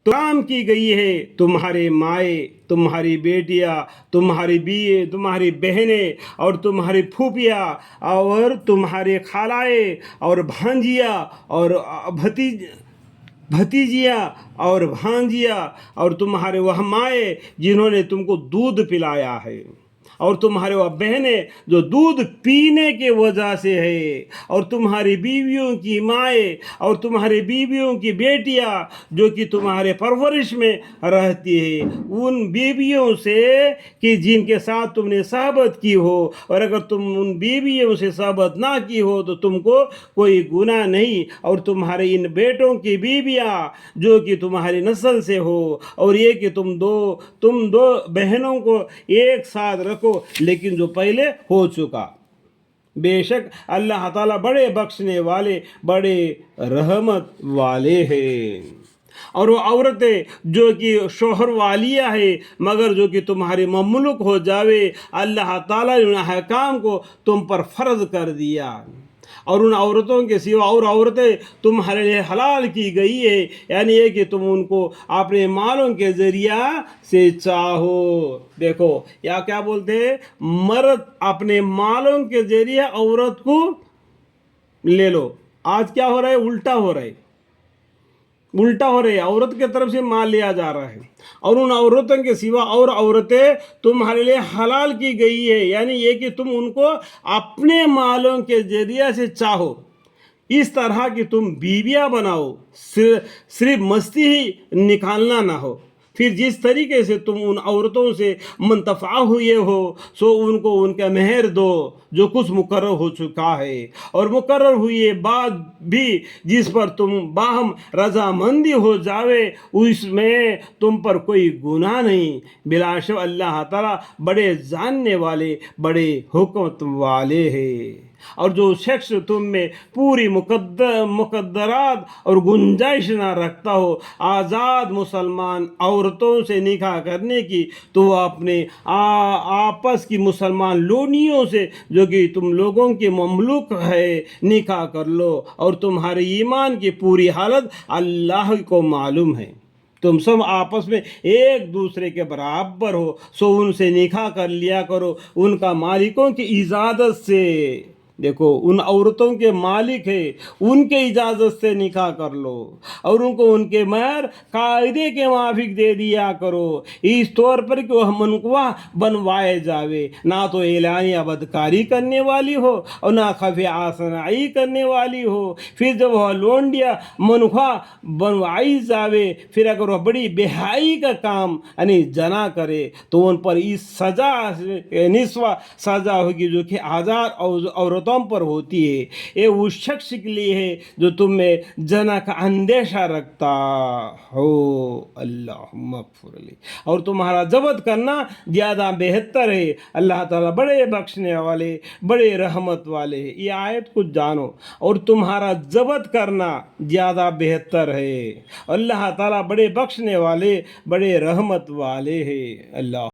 تو کام کی گئی ہے تمہارے مائیں، تمہاری بیٹیاں، تمہاری بیوی، تمہاری بہنیں اور تمہاری پھوپھیاں اور تمہارے خالائیں اور بھانجیاں اور بھتیجیاں اور بھانجیاں اور تمہارے وہ مائیں جنہوں نے تم کو دودھ پلایا ہے، اور تمہارے وہ بہنیں جو دودھ پینے کی وجہ سے ہے، اور تمہاری بیویوں کی مائیں اور تمہاری بیویوں کی بیٹیاں جو کہ تمہارے پرورش میں رہتی ہے، ان بیویوں سے کہ جن کے ساتھ تم نے صحبت کی ہو، اور اگر تم ان بیویوں سے صحبت نہ کی ہو تو تم کو کوئی گناہ نہیں، اور تمہارے ان بیٹوں کی بیویاں جو کہ تمہاری نسل سے ہو، اور یہ کہ تم دو بہنوں کو ایک ساتھ رکھو لیکن جو پہلے ہو چکا۔ بے شک اللہ تعالیٰ بڑے بخشنے والے، بڑے رحمت والے ہیں۔ اور وہ عورتیں جو کہ شوہر والیہ ہے مگر جو کہ تمہاری مملوک ہو جاوے، اللہ تعالیٰ نے ان احکام کو تم پر فرض کر دیا، اور ان عورتوں کے سوا اور عورتیں تمہارے لیے حلال کی گئی ہے، یعنی یہ کہ تم ان کو اپنے مالوں کے ذریعہ سے چاہو۔ دیکھو یا کیا بولتے ہیں، مرد اپنے مالوں کے ذریعے عورت کو لے لو۔ آج کیا ہو رہا ہے، الٹا ہو رہا ہے، عورت کی طرف سے مال لیا جا رہا ہے، اور ان عورتوں کے سوا اور عورتیں تمہارے لیے حلال کی گئی ہے، یعنی یہ کہ تم ان کو اپنے مالوں کے ذریعے سے چاہو، اس طرح کہ تم بیویاں بناؤ، صرف مستی ہی نکالنا نہ ہو۔ پھر جس طریقے سے تم ان عورتوں سے منتفع ہوئے ہو سو ان کو ان کا مہر دو جو کچھ مقرر ہو چکا ہے، اور مقرر ہوئے بعد بھی جس پر تم باہم رضامندی ہو جاوے اس میں تم پر کوئی گناہ نہیں۔ بلا شک اللہ تعالیٰ بڑے جاننے والے، بڑے حکمت والے ہیں۔ اور جو شخص تم میں پوری مقدرات اور گنجائش نہ رکھتا ہو آزاد مسلمان عورتوں سے نکاح کرنے کی، تو وہ اپنے آپس کی مسلمان لونیوں سے جو کہ تم لوگوں کے مملوک ہے نکاح کر لو، اور تمہارے ایمان کی پوری حالت اللہ کو معلوم ہے۔ تم سب آپس میں ایک دوسرے کے برابر ہو سو ان سے نکاح کر لیا کرو ان کا مالکوں کی اجازت سے۔ دیکھو ان عورتوں کے مالک ہے، ان کے اجازت سے نکاح کر لو، اور ان کو ان کے مہر قاعدے کے موافق دے دیا کرو، اس طور پر کہ وہ منقوہ بنوائے جاوے، نہ تو اعلانیہ بدکاری کرنے والی ہو اور نہ خفیہ آشنائی کرنے والی ہو۔ پھر جب وہ لونڈیا منقوہ بنوائی جاوے، پھر اگر وہ بڑی بہائی کا کام یعنی جنا کرے تو ان پر اس سزا نسواں سزا ہوگی جو کہ آزاد عورتوں پر ہوتی ہے۔ یہ اس شخص کے لیے ہے جو تم میں جنا کا اندیشہ رکھتا ہو۔ اللہم اغفر لی۔ اور تمہارا ضبط کرنا زیادہ بہتر ہے، اللہ تعالیٰ بڑے بخشنے والے، بڑے رحمت والے ہیں۔ یہ آیت کو جانو، اور تمہارا ضبط کرنا زیادہ بہتر ہے، اللہ تعالیٰ بڑے بخشنے والے، بڑے رحمت والے ہیں۔ اللہ